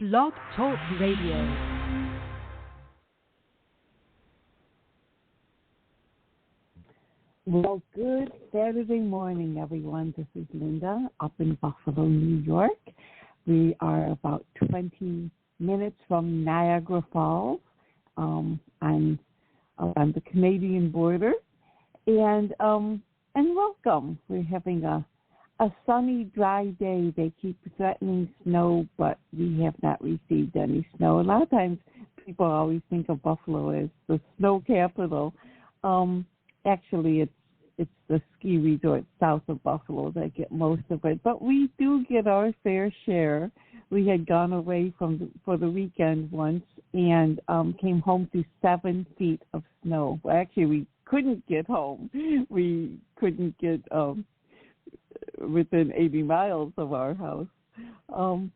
Blog Talk Radio. Well, good Saturday morning, everyone. This is Linda up in Buffalo, New York. We are about 20 minutes from Niagara Falls on the Canadian border. And welcome. We're having a sunny, dry day. They keep threatening snow, but we have not received any snow. A lot of times people always think of Buffalo as the snow capital. Actually, it's the ski resort south of Buffalo that get most of it. But we do get our fair share. We had gone away for the weekend once and came home to 7 feet of snow. Well, actually, we couldn't get home. We couldn't get within 80 miles of our house.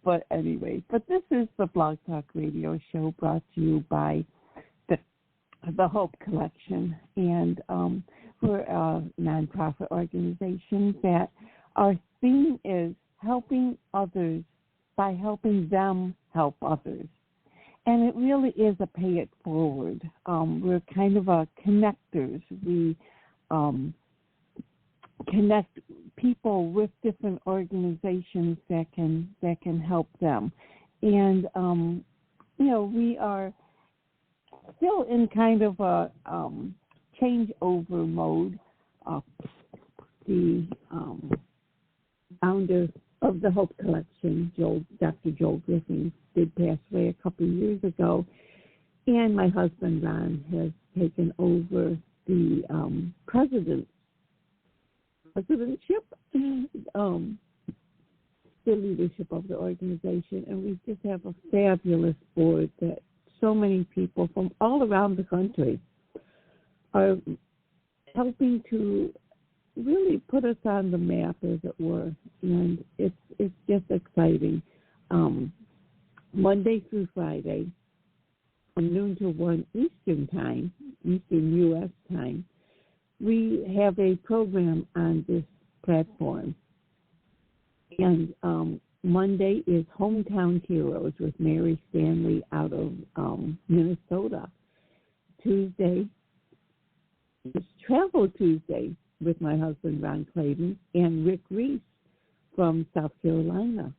But anyway, this is the Blog Talk Radio show brought to you by the Hope Collection. And we're a nonprofit organization that our theme is helping others by helping them help others. And it really is a pay it forward. We're kind of a connectors. We connect people with different organizations that can help them. And, we are still in kind of a changeover mode. The founder of the Hope Collection, Dr. Joel Griffin, did pass away a couple of years ago, and my husband Ron has taken over the presidentship, the leadership of the organization, and we just have a fabulous board that so many people from all around the country are helping to really put us on the map, as it were, and it's just exciting. Monday through Friday, from noon to 1 Eastern U.S. time, we have a program on this platform. And Monday is Hometown Heroes with Mary Stanley out of Minnesota. Tuesday is Travel Tuesday with my husband, Ron Clayton, and Rick Reese from South Carolina.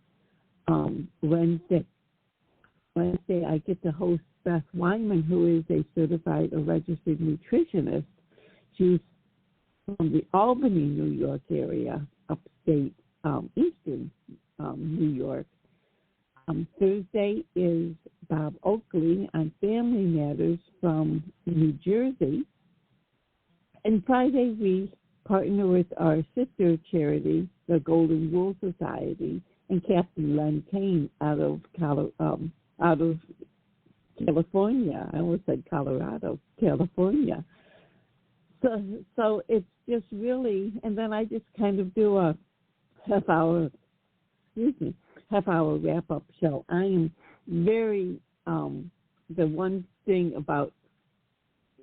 Wednesday, I get to host Beth Wyman, who is a certified or registered nutritionist. She's from the Albany, New York area, upstate, eastern New York. Thursday is Bob Oakley on Family Matters from New Jersey. And Friday, we partner with our sister charity, the Golden Rule Society, and Captain Len Kane out of California. I almost said Colorado, California. So it's just really, and then I just kind of do a half-hour wrap-up show. I am very, the one thing about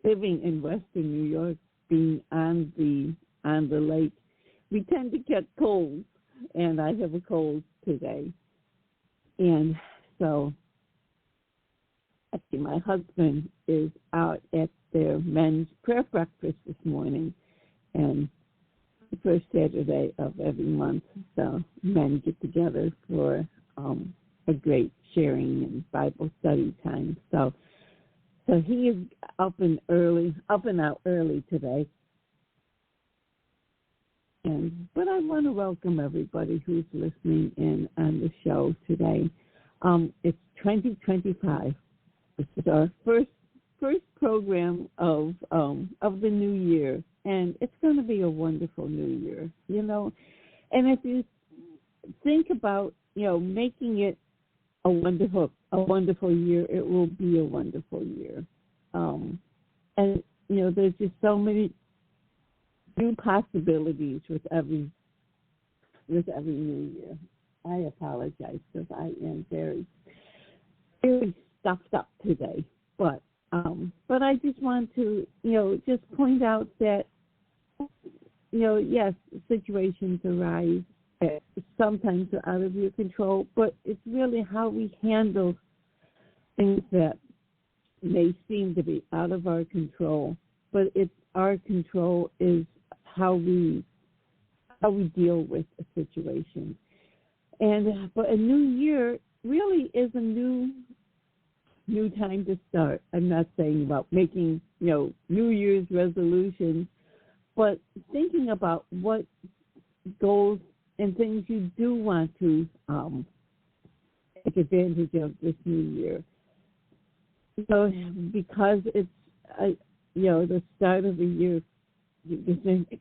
living in Western New York, being on the lake, we tend to get colds, and I have a cold today. And so actually my husband is out at their men's prayer breakfast this morning, and the first Saturday of every month, so men get together for a great sharing and Bible study time. So he is up and out early today. But I want to welcome everybody who's listening in on the show today. It's 2025. This is our first program of the new year, and it's going to be a wonderful new year, And if you think about, making it a wonderful year, it will be a wonderful year. And there's just so many new possibilities with every new year. I apologize because I am very, very stuffed up today, but I just want to, just point out that, yes, situations arise sometimes are out of your control, but it's really how we handle things that may seem to be out of our control, but it's our control is how we deal with a situation. But a new year really is a new time to start. I'm not saying about making, New Year's resolutions, but thinking about what goals and things you do want to take advantage of this new year. So because it's, the start of the year, you think,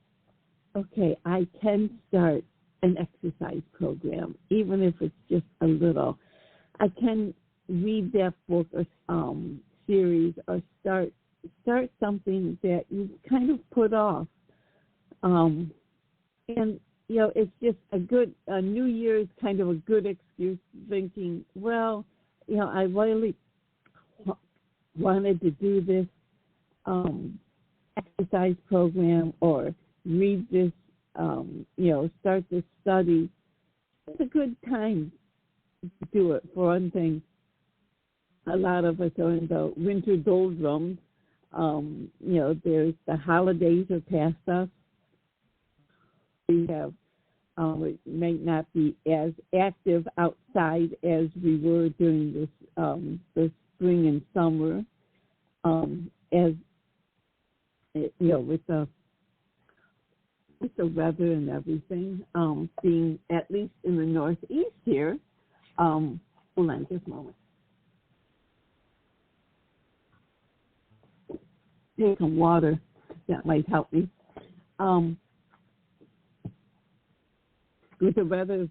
okay, I can start an exercise program, even if it's just a little. I can read that book or series or start something that you kind of put off. And, it's just a New Year's kind of a good excuse, thinking, well, I really wanted to do this exercise program or read this, start this study. It's a good time to do it. For one thing, a lot of us are in the winter doldrums. There's the holidays are past us. We have, we may not be as active outside as we were during this the spring and summer, with the weather and everything, being at least in the Northeast here. Hold on just a moment. Take some water. That might help me. With the weather,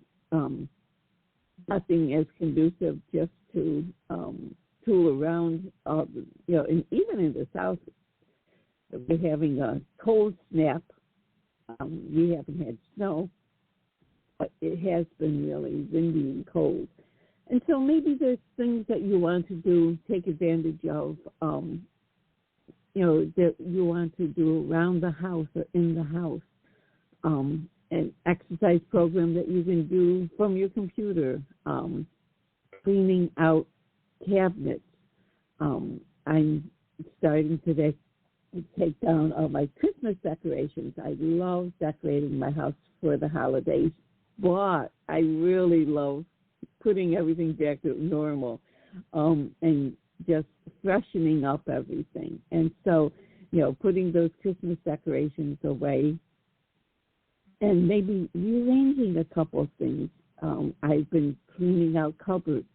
nothing as conducive just to tool around, and even in the South, we're having a cold snap. We haven't had snow, but it has been really windy and cold. And so maybe there's things that you want to do, take advantage of, that you want to do around the house or in the house. An exercise program that you can do from your computer, cleaning out cabinets. I'm starting to take down all my Christmas decorations. I love decorating my house for the holidays, but I really love putting everything back to normal and just freshening up everything. And so, putting those Christmas decorations away and maybe rearranging a couple of things. I've been cleaning out cupboards,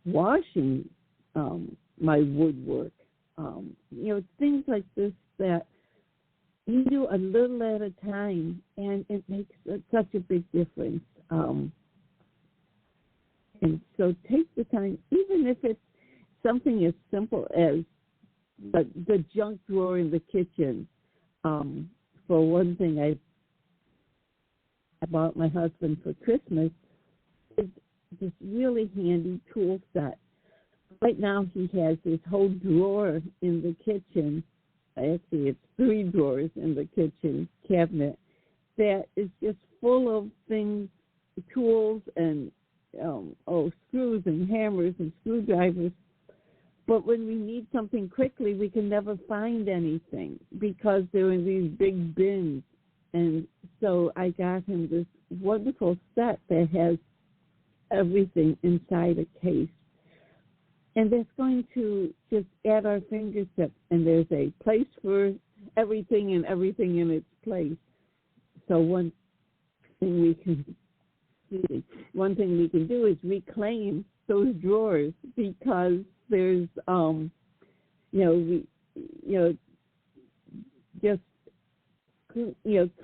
washing my woodwork, things like this that you do a little at a time, and it makes such a big difference. And so take the time, even if it's something as simple as the junk drawer in the kitchen. For one thing, I bought my husband for Christmas is this really handy tool set. Right now he has this whole drawer in the kitchen. Actually, it's 3 drawers in the kitchen cabinet that is just full of things, tools and screws and hammers and screwdrivers. But when we need something quickly, we can never find anything because they're in these big bins. And so I got him this wonderful set that has everything inside a case. And that's going to just add our fingertips, and there's a place for everything and everything in its place. So one thing we can do is reclaim those drawers because there's,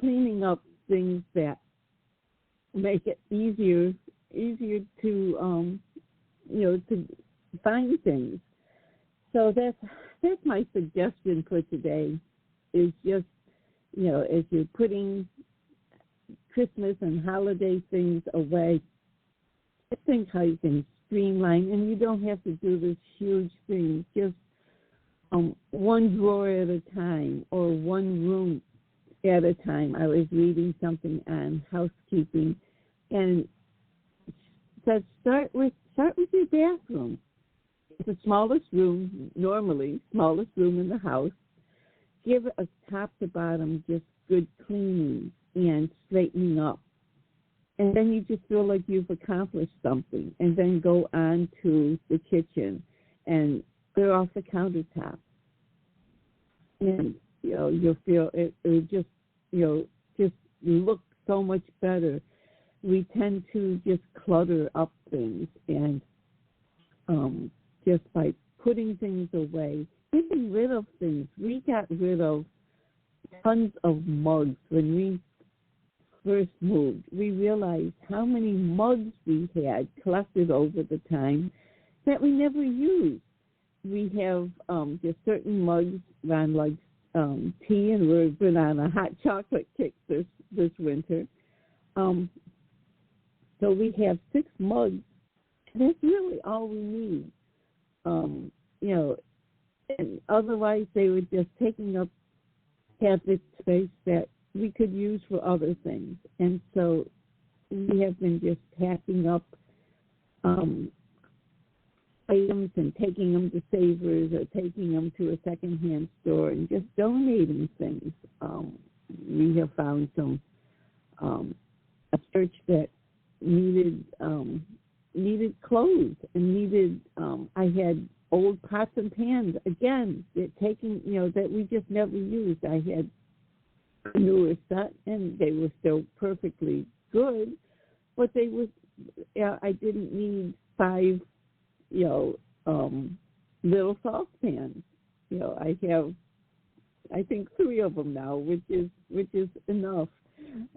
cleaning up things that make it easier to, to find things. So that's my suggestion for today is just, as you're putting Christmas and holiday things away, just think how you can streamline, and you don't have to do this huge thing, just one drawer at a time or one room at a time. I was reading something on housekeeping And so start with your bathroom. It's the smallest room, normally, smallest room in the house. Give it a top to bottom, just good cleaning and straightening up. And then you just feel like you've accomplished something. And then go on to the kitchen and clear off the countertop. And, you'll feel it just, just look so much better. We tend to just clutter up things, and just by putting things away, getting rid of things. We got rid of tons of mugs when we first moved. We realized how many mugs we had collected over the time that we never used. We have just certain mugs on like tea, and we've been on a hot chocolate kick this winter. So we have 6 mugs, and that's really all we need. And otherwise they were just taking up cabinet space that we could use for other things. And so we have been just packing up items and taking them to Savers or taking them to a secondhand store and just donating things. We have found a church that needed clothes and needed. I had old pots and pans again that that we just never used. I had a newer set and they were still perfectly good, but they was. I didn't need 5 little saucepans. I have, I think, 3 of them now, which is enough,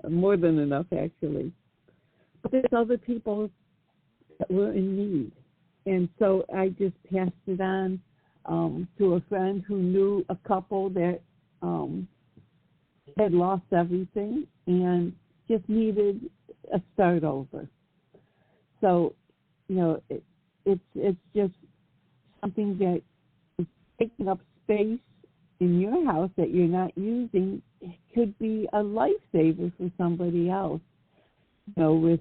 more than enough actually. But there's other people that were in need, and so I just passed it on to a friend who knew a couple that had lost everything and just needed a start over. So, it's just something that is taking up space in your house that you're not using. It could be a lifesaver for somebody else. With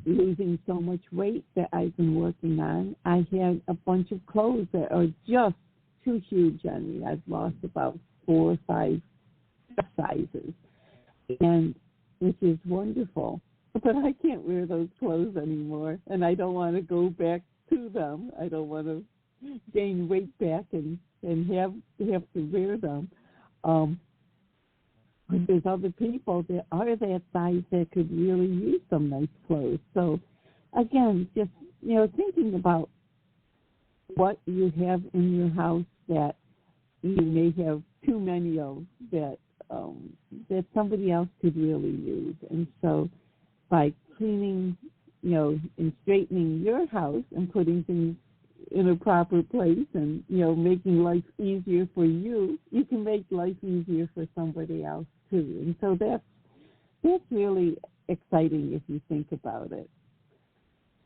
losing so much weight that I've been working on, I had a bunch of clothes that are just too huge on me. I've lost about 4 or 5 sizes, and which is wonderful. But I can't wear those clothes anymore, and I don't want to go back to them. I don't want to gain weight back and have to wear them. But there's other people that are that size that could really use some nice clothes. So, again, just thinking about what you have in your house that you may have too many of that somebody else could really use, and so by cleaning, and straightening your house and putting things in a proper place and, making life easier for you, you can make life easier for somebody else too. And so that's really exciting if you think about it.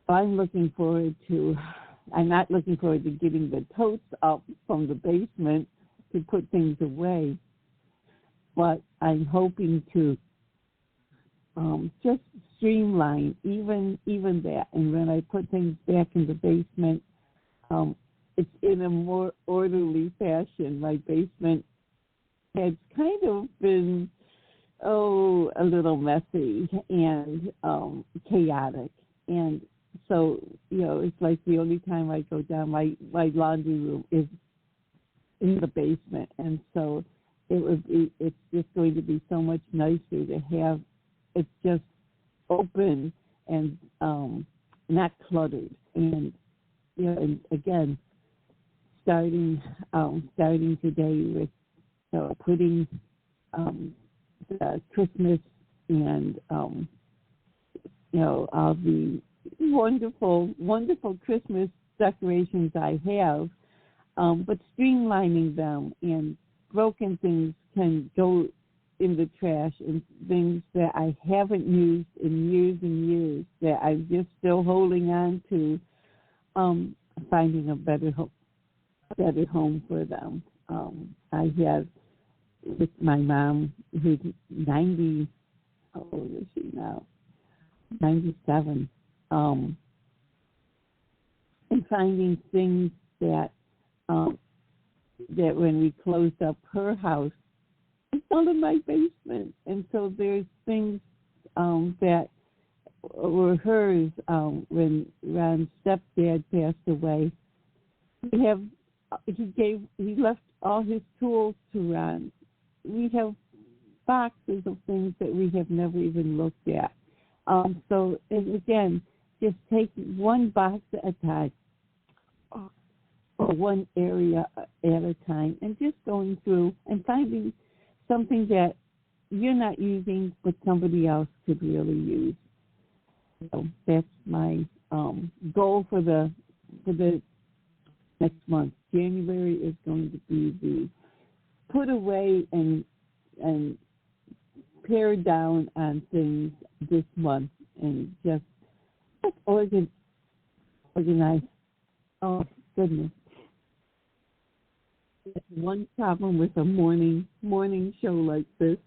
I'm not looking forward to getting the totes up from the basement to put things away, but I'm hoping to just streamline even that. And when I put things back in the basement, it's in a more orderly fashion. My basement has kind of been, a little messy and chaotic. And so, it's like the only time I go down, my laundry room is in the basement. And so it's just going to be so much nicer to have it just open and not cluttered. And, and again, starting today with putting the Christmas and all the wonderful Christmas decorations I have, but streamlining them, and broken things can go in the trash, and things that I haven't used in years and years that I'm just still holding on to, finding a better home for them. I have, with my mom, who's 90, how old is she now? 97, and finding things that that when we closed up her house, it's all in my basement, and so there's things that were hers when Ron's stepdad passed away. He left all his tools to Ron. We have boxes of things that we have never even looked at. So and again, just take one box at a time, or one area at a time, and just going through and finding something that you're not using but somebody else could really use. So that's my goal for the next month. January is going to be the put away and pare down on things this month, and just organize. Oh goodness. That's one problem with a morning show like this.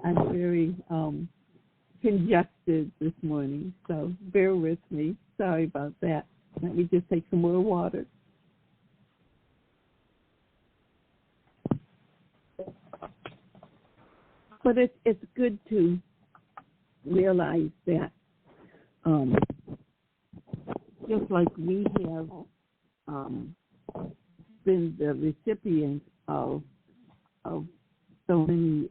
I'm very congested this morning, so bear with me. Sorry about that. Let me just take some more water. But it's good to realize that just like we have been the recipients of so many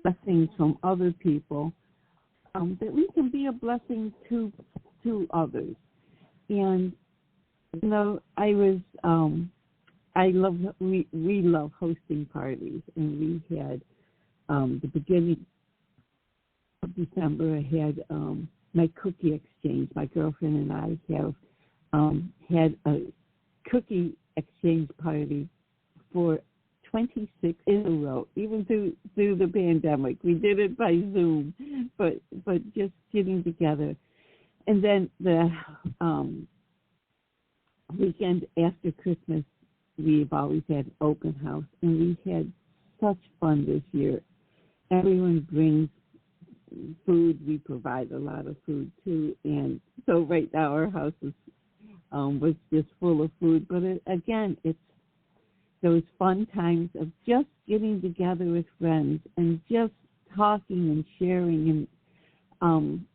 blessings from other people, that we can be a blessing to others. And we love hosting parties, and we had the beginning of December. I had my cookie exchange. My girlfriend and I have had a cookie exchange party for 26 in a row, even through the pandemic. We did it by Zoom, but just getting together. And then the weekend after Christmas, we've always had open house, and we had such fun this year. Everyone brings food. We provide a lot of food too, and so right now our house was just full of food. But it's those fun times of just getting together with friends and just talking and sharing. And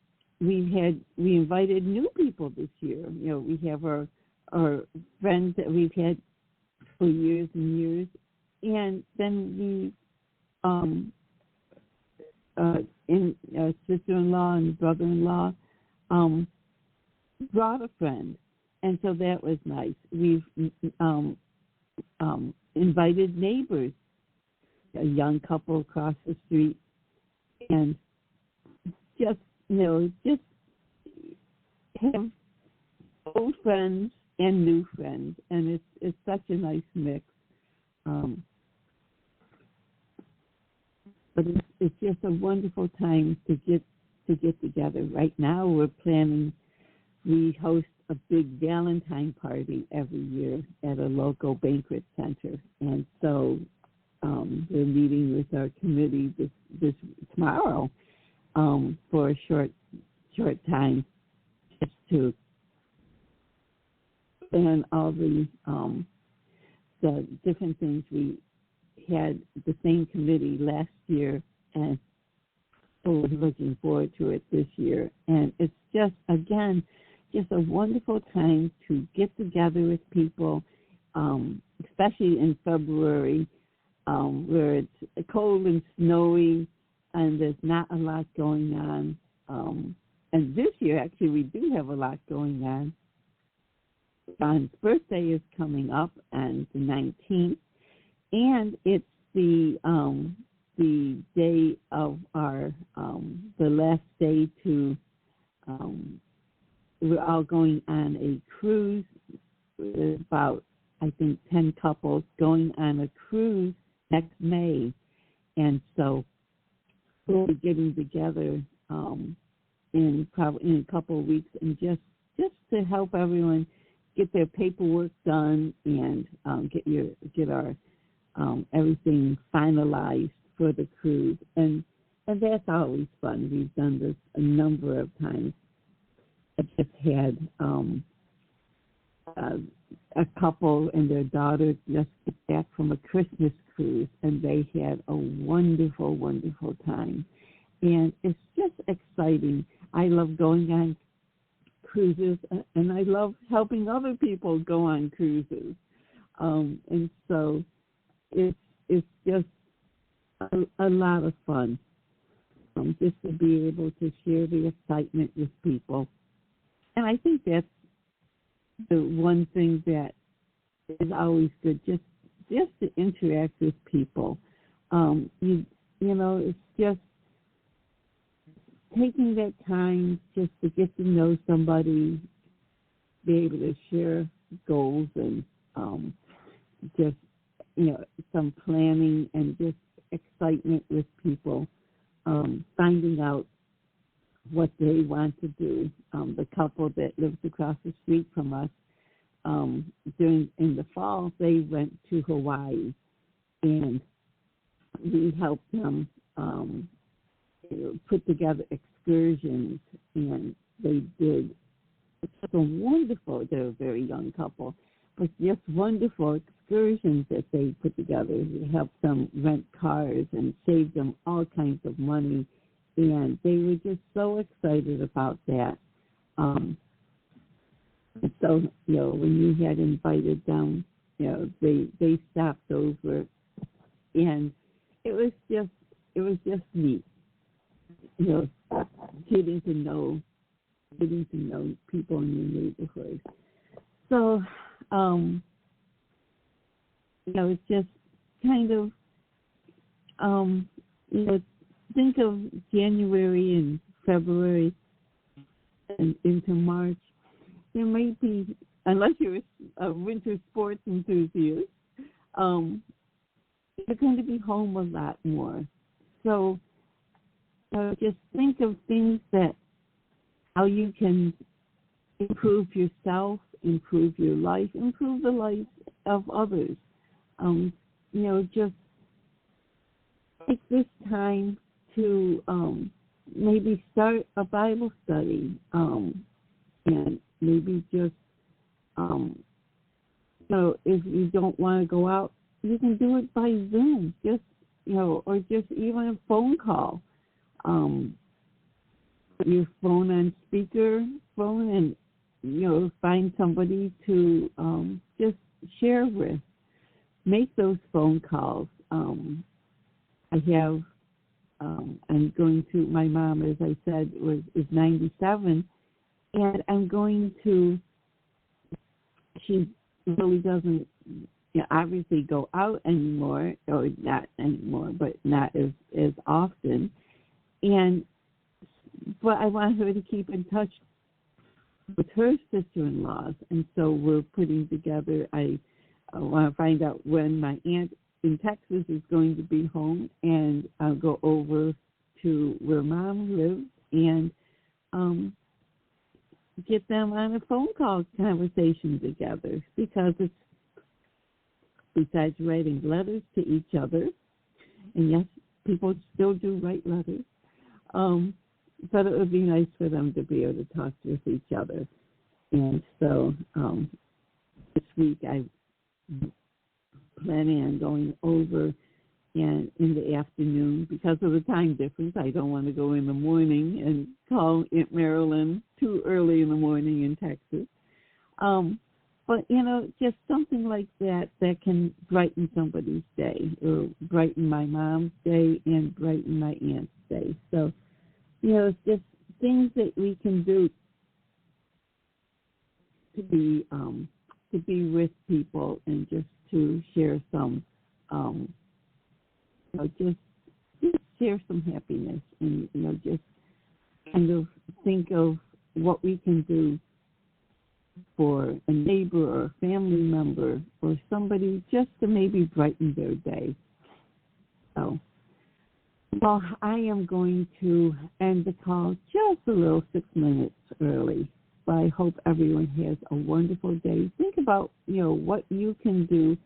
we invited new people this year. We have our friends that we've had for years and years, and then sister-in-law and brother-in-law brought a friend, and so that was nice. We've invited neighbors, a young couple across the street, and just have old friends and new friends, and it's such a nice mix. But it's just a wonderful time to get together. Right now, we're planning. We host a big Valentine party every year at a local banquet center, and so we're meeting with our committee this tomorrow for a short time, just to plan all the different things. We had the same committee last year, and we're looking forward to it this year. And it's just a wonderful time to get together with people, especially in February, where it's cold and snowy, and there's not a lot going on. And this year, actually, we do have a lot going on. John's birthday is coming up on the 19th, and it's the day of our the last day to. We're all going on a cruise. There's about, I think, 10 couples going on a cruise next May, and so we'll be getting together in a couple of weeks, and just to help everyone get their paperwork done and get our everything finalized for the cruise. And And that's always fun. We've done this a number of times. I just had a couple and their daughter just got back from a Christmas cruise, and they had a wonderful, wonderful time. And it's just exciting. I love going on cruises, and I love helping other people go on cruises. And so it's just a lot of fun, just to be able to share the excitement with people. And I think that's the one thing that is always good, just to interact with people. You know, it's just taking that time just to get to know somebody, be able to share goals and just, you know, some planning and just excitement with people, finding out what they want to do. The couple that lives across the street from us, in the fall, they went to Hawaii, and we helped them put together excursions, and they did some wonderful, they're a very young couple, but just wonderful excursions that they put together. It helped them rent cars and saved them all kinds of money, and they were just so excited about that. So, you know, when you had invited them, you know, they stopped over, and it was just neat, you know, getting to know people in your neighborhood. So, you know, it's just kind of, you know, think of January and February and into March. There may be, unless you're a winter sports enthusiast, you're going to be home a lot more. So just think of things how you can improve yourself, improve your life, improve the lives of others. You know, just take this time to maybe start a Bible study, and maybe just, you know, if you don't want to go out, you can do it by Zoom, just, you know, or just even a phone call. Put your phone on speaker phone and, you know, find somebody to just share with. Make those phone calls. I have, I'm going to, my mom, as I said, is 97, and I'm going to, she really doesn't, you know, obviously go out anymore, or not anymore, but not as often. But I want her to keep in touch with her sister-in-laws, and so we're putting together, I want to find out when my aunt in Texas is going to be home, and I'll go over to where Mom lives and get them on a phone call conversation together, because it's, besides writing letters to each other, and yes, people still do write letters, but it would be nice for them to be able to talk with each other. And so this week I'm planning on going over, and in the afternoon, because of the time difference, I don't want to go in the morning and call Aunt Marilyn too early in the morning in Texas. But, you know, just something like that can brighten somebody's day, or brighten my mom's day and brighten my aunt's day. So, you know, it's just things that we can do to be with people, and just to share some, you know, just share some happiness, and, you know, just kind of think of what we can do for a neighbor or a family member or somebody, just to maybe brighten their day. So, well, I am going to end the call just a little 6 minutes early, but I hope everyone has a wonderful day. Think about, you know, what you can do.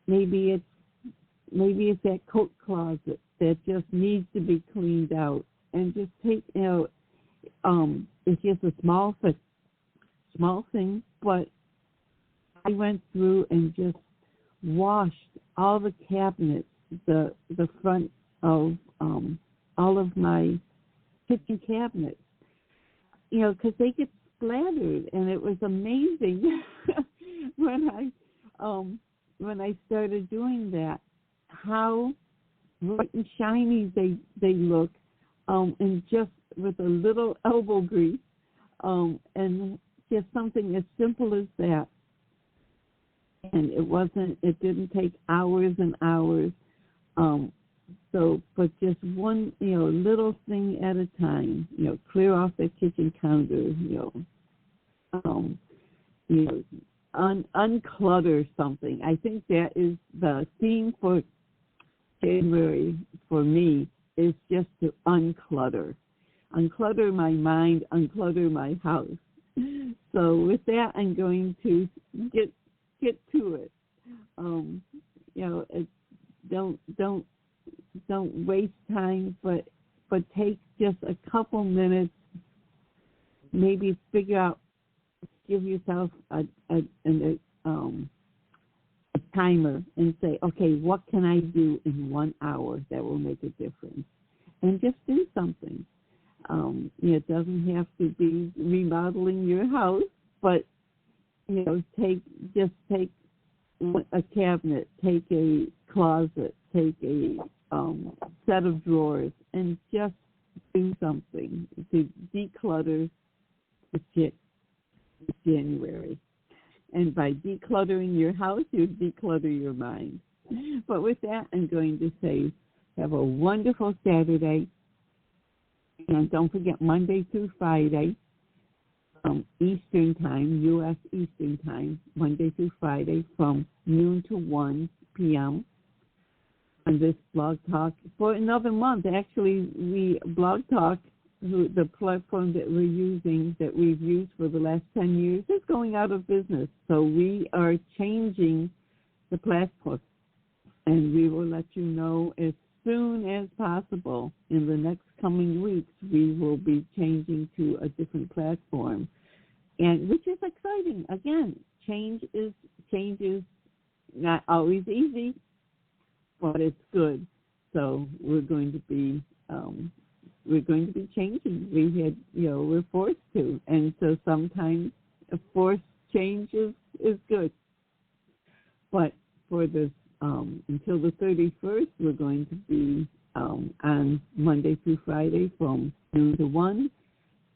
Maybe it's, maybe it's that coat closet that just needs to be cleaned out, and just take, it's just a small thing, but I went through and just washed all the cabinets, the front of all of my kitchen cabinets, because they get splattered, and it was amazing when I started doing that, how bright and shiny they look, and just with a little elbow grease, and just something as simple as that. And it didn't take hours and hours. But just one, little thing at a time, clear off the kitchen counter, unclutter something. I think that is the theme for January for me, is just to unclutter my mind, unclutter my house. So with that, I'm going to get to it. Don't waste time, but take just a couple minutes. Maybe figure out, give yourself a timer and say, okay, what can I do in 1 hour that will make a difference? And just do something. It doesn't have to be remodeling your house, but take a cabinet, take a closet, take a set of drawers, and just do something to declutter the January. And by decluttering your house, you declutter your mind. But with that, I'm going to say, have a wonderful Saturday. And don't forget, Monday through Friday, Eastern Time, U.S. Eastern Time, Monday through Friday, from noon to 1 p.m. on this Blog Talk for another month. Actually, Blog Talk, the platform that we're using, that we've used for the last 10 years, is going out of business. So we are changing the platform, and we will let you know as soon as possible. In the next coming weeks, we will be changing to a different platform, and which is exciting. Again, change is not always easy, but it's good. So we're going to be changing. We're forced to, and so sometimes a forced change is good. But for this, until the 31st, we're going to be on Monday through Friday from noon to 1,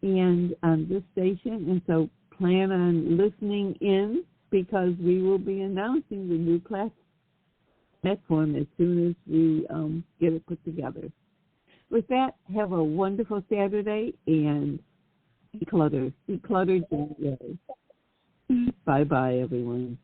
and on this station. And so plan on listening in, because we will be announcing the new platform as soon as we get it put together. With that, have a wonderful Saturday, and declutter January. Bye-bye, everyone.